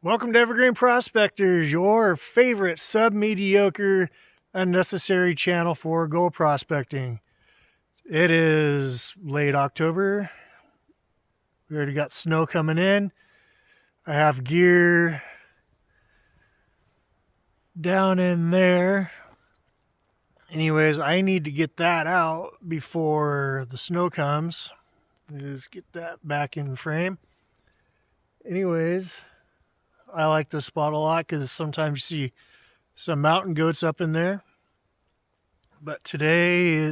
Welcome to Evergreen Prospectors, your favorite sub-mediocre, unnecessary channel for gold prospecting. It is late October. We already got snow coming in. I have gear down in there. Anyways, I need to get that out before the snow comes. Just get that back in frame. Anyways, I like this spot a lot because sometimes you see some mountain goats up in there. But today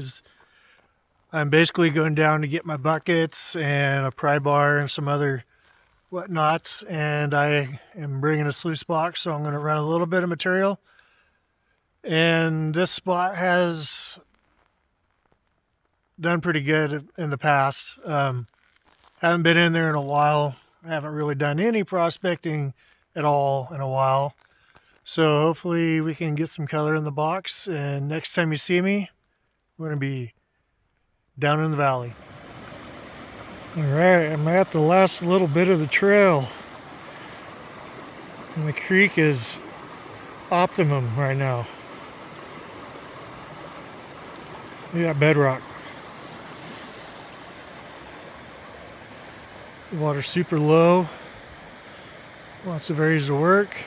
I'm basically going down to get my buckets and a pry bar and some other whatnots, and I am bringing a sluice box, so I'm going to run a little bit of material. And this spot has done pretty good in the past. Haven't been in there in a while. I haven't really done any prospecting at all in a while. So hopefully we can get some color in the box, and next time you see me, we're going to be down in the valley. All right, I'm at the last little bit of the trail. And the creek is optimum right now. We got bedrock. The water's super low. Lots of areas to work.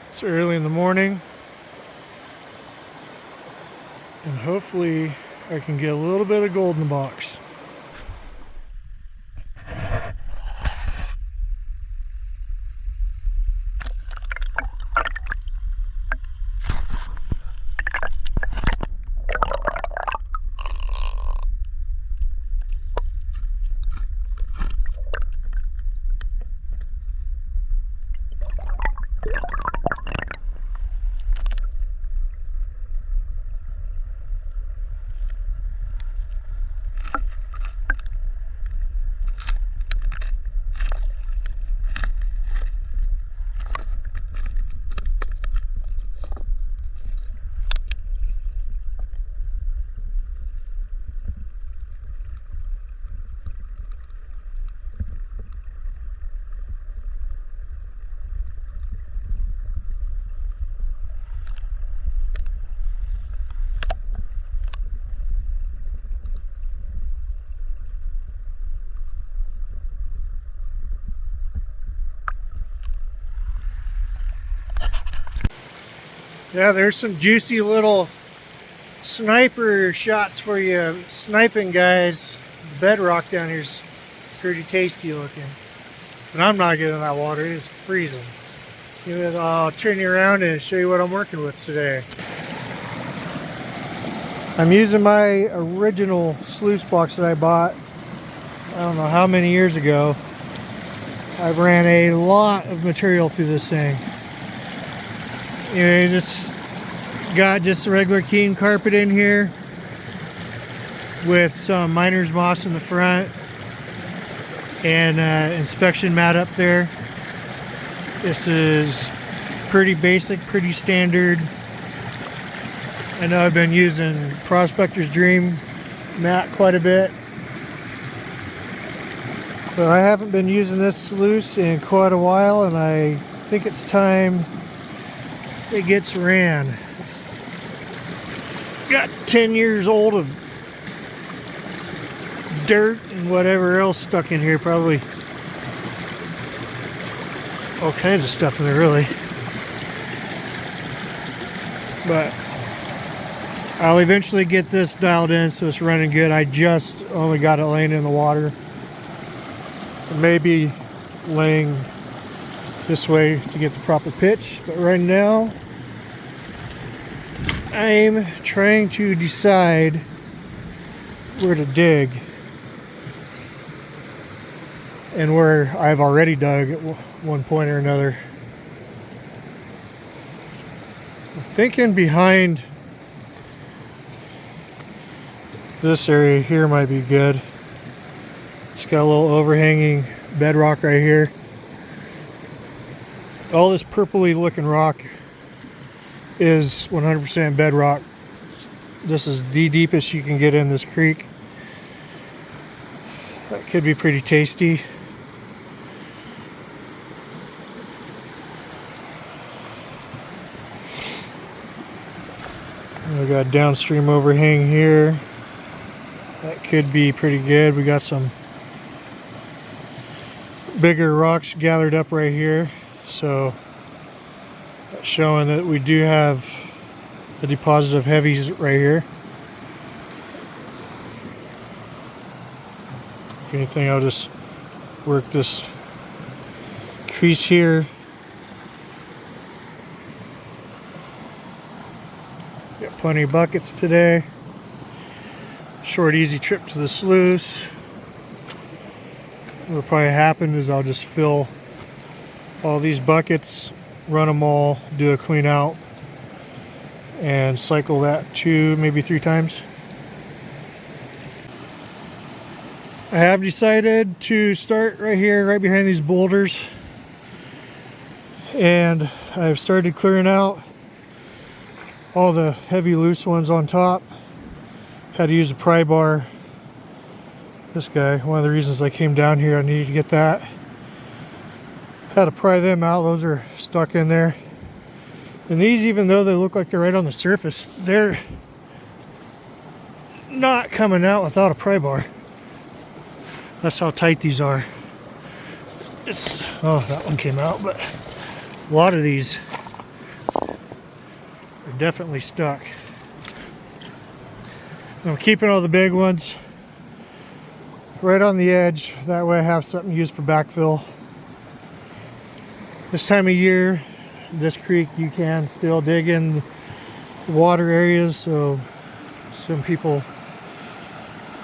It's early in the morning. And hopefully I can get a little bit of gold in the box. Yeah, there's some juicy little sniper shots for you sniping guys. The bedrock down here is pretty tasty looking. But I'm not getting that water, it's freezing. I'll turn you around and show you what I'm working with today. I'm using my original sluice box that I bought, I don't know how many years ago. I've ran a lot of material through this thing. Just got just a regular Keen carpet in here with some miner's moss in the front and inspection mat up there. This is pretty basic, pretty standard. I know I've been using Prospector's Dream mat quite a bit, but I haven't been using this sluice in quite a while, and I think it's time it gets ran. It's got 10 years old of dirt and whatever else stuck in here, probably all kinds of stuff in there really. But I'll eventually get this dialed in so it's running good. I just only got it laying in the water. It may be laying this way to get the proper pitch, but right now I'm trying to decide where to dig and where I've already dug at one point or another. I'm thinking behind this area here might be good. It's got a little overhanging bedrock right here. All this purpley looking rock is 100% bedrock. This is the deepest you can get in this creek. That could be pretty tasty. We got downstream overhang here. That could be pretty good. We got some bigger rocks gathered up right here, so that's showing that we do have a deposit of heavies right here. If anything, I'll just work this crease here. Got plenty of buckets today. Short, easy trip to the sluice. What'll probably happen is I'll just fill all these buckets, run them all, do a clean out, and cycle that 2, maybe 3 times. I have decided to start right here, right behind these boulders, and I've started clearing out all the heavy loose ones on top. Had to use a pry bar. This guy, one of the reasons I came down here, I needed to get that. Had to pry them out, those are stuck in there. And these, even though they look like they're right on the surface, they're not coming out without a pry bar. That's how tight these are. Oh, that one came out, but a lot of these are definitely stuck. I'm keeping all the big ones right on the edge. That way I have something to use for backfill. This time of year, this creek, you can still dig in the water areas, so some people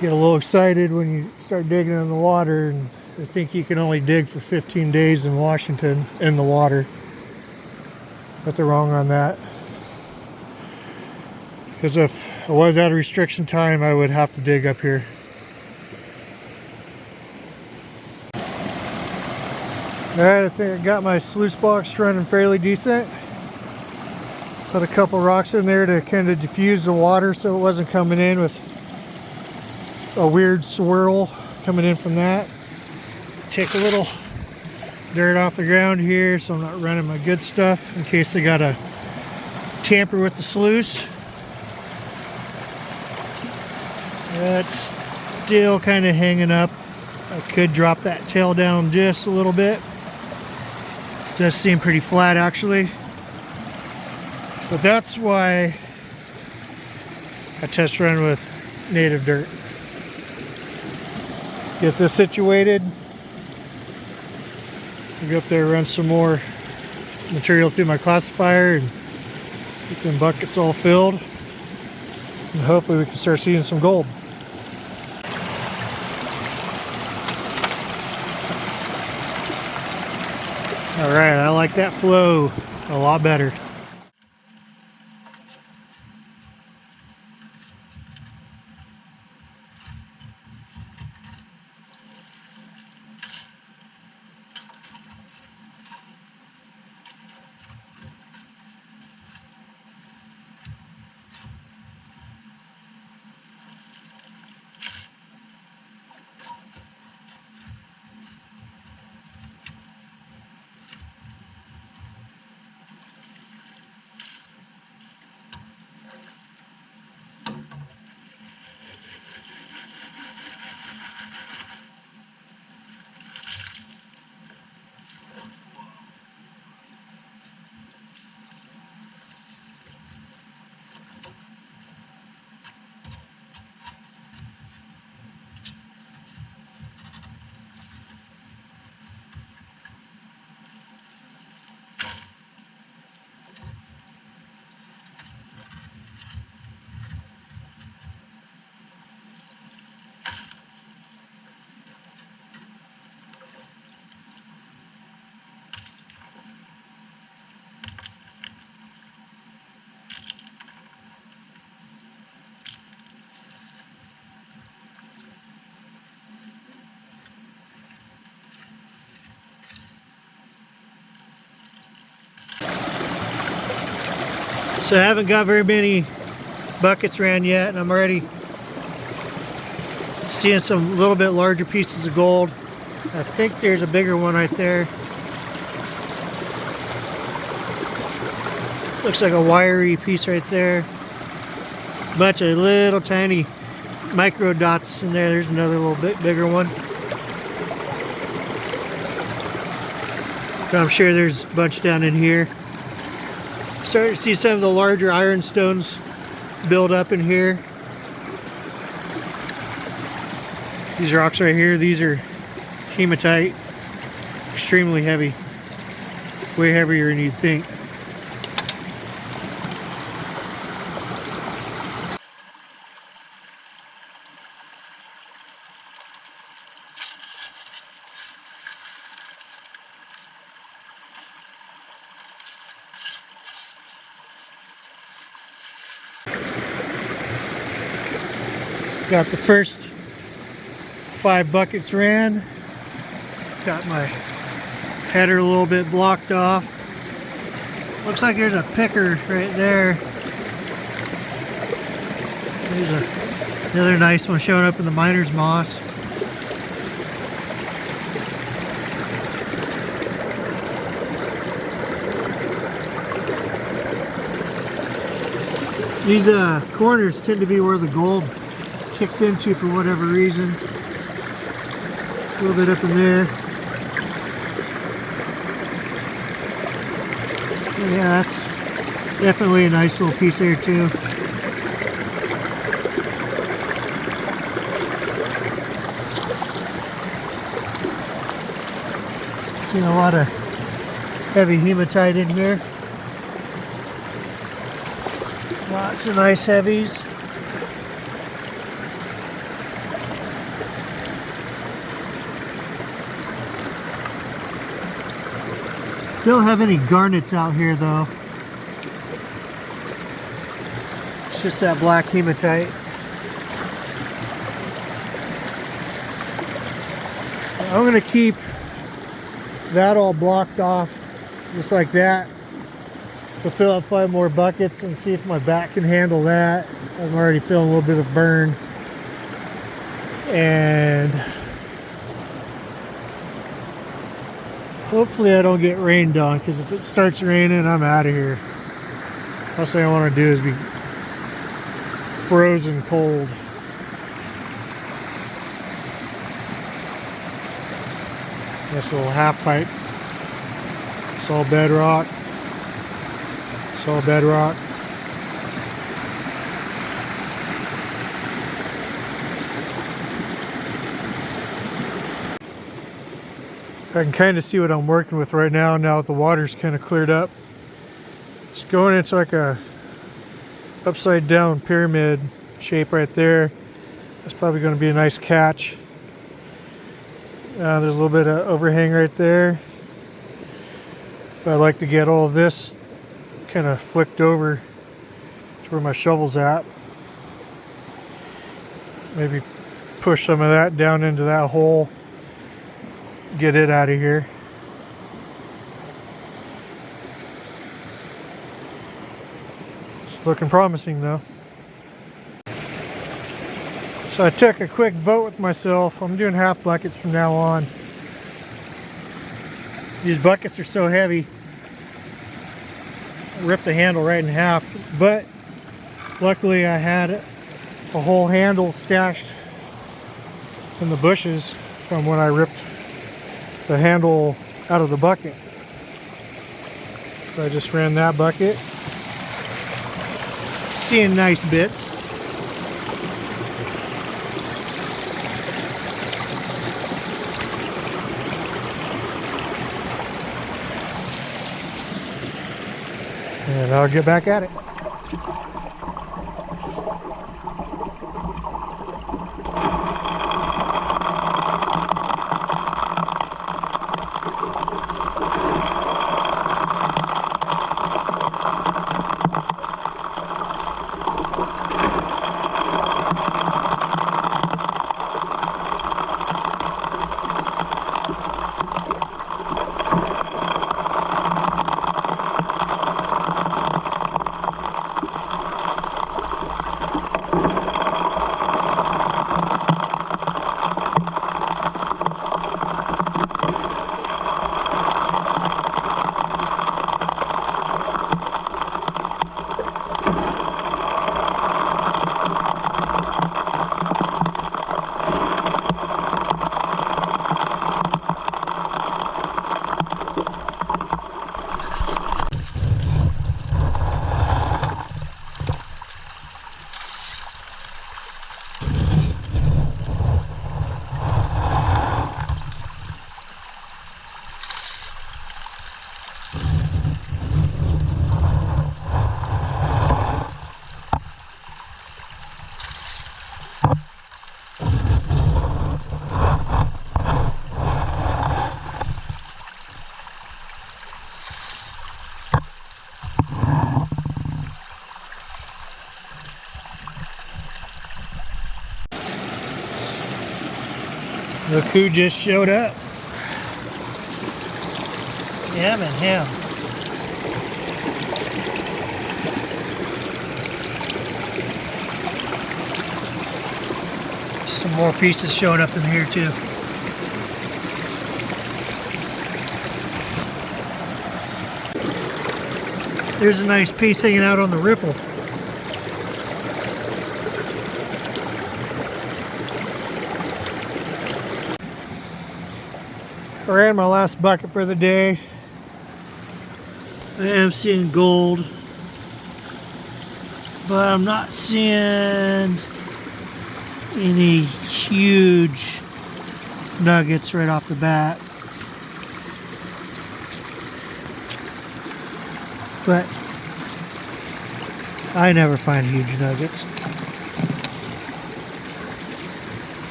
get a little excited when you start digging in the water, and they think you can only dig for 15 days in Washington in the water. But they're wrong on that. Because if I was out of restriction time, I would have to dig up here. Alright, I think I got my sluice box running fairly decent. Put a couple rocks in there to kind of diffuse the water so it wasn't coming in with a weird swirl coming in from that. Take a little dirt off the ground here so I'm not running my good stuff in case they gotta tamper with the sluice. That's still kind of hanging up. I could drop that tail down just a little bit. Does seem pretty flat actually. But that's why I test run with native dirt. Get this situated. Go up there, run some more material through my classifier and get them buckets all filled. And hopefully we can start seeing some gold. All right, I like that flow a lot better. So I haven't got very many buckets ran yet, and I'm already seeing some little bit larger pieces of gold. I think there's a bigger one right there. Looks like a wiry piece right there. Bunch of little tiny micro dots in there. There's another little bit bigger one. But I'm sure there's a bunch down in here. Starting to see some of the larger ironstones build up in here. These rocks right here, these are hematite. Extremely heavy. Way heavier than you'd think. Got the first 5 buckets ran. Got my header a little bit blocked off. Looks like there's a picker right there. There's another nice one showing up in the miner's moss. These corners tend to be where the gold kicks into for whatever reason. A little bit up in there. Yeah, that's definitely a nice little piece there too. Seeing a lot of heavy hematite in here. Lots of nice heavies. Don't have any garnets out here though. It's just that black hematite. I'm going to keep that all blocked off just like that. We'll fill up 5 more buckets and see if my back can handle that. I'm already feeling a little bit of burn. And hopefully I don't get rained on, because if it starts raining, I'm out of here. Last thing I want to do is be frozen cold. Nice little half pipe. It's all bedrock. It's all bedrock. I can kind of see what I'm working with right now that the water's kind of cleared up. It's going into like a upside down pyramid shape right there. That's probably going to be a nice catch. There's a little bit of overhang right there. But I'd like to get all of this kind of flicked over to where my shovel's at. Maybe push some of that down into that hole. Get it out of here. It's looking promising though. So I took a quick vote with myself. I'm doing half buckets from now on. These buckets are so heavy. I ripped the handle right in half, but luckily I had a whole handle stashed in the bushes from when I ripped the handle out of the bucket. So I just ran that bucket. Seeing nice bits. And I'll get back at it. Look who just showed up. Ham and ham. Some more pieces showing up in here too. There's a nice piece hanging out on the ripple. I ran my last bucket for the day. I am seeing gold, but I'm not seeing any huge nuggets right off the bat. But I never find huge nuggets.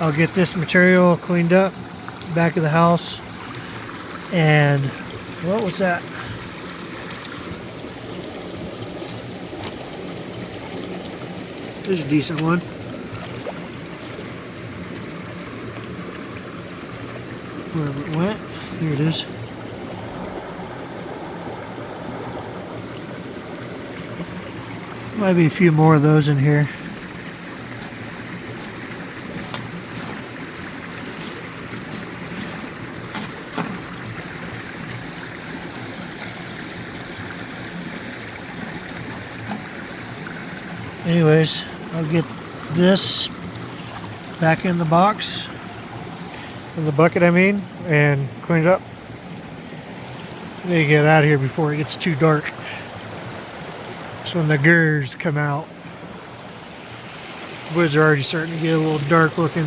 I'll get this material cleaned up back of the house. And what was that? There's a decent one. Wherever it went, here it is. Might be a few more of those in here. Anyways, I'll get this back in the box, in the bucket I mean, and clean it up. I need to get out of here before it gets too dark. So when the gurs come out, the woods are already starting to get a little dark looking.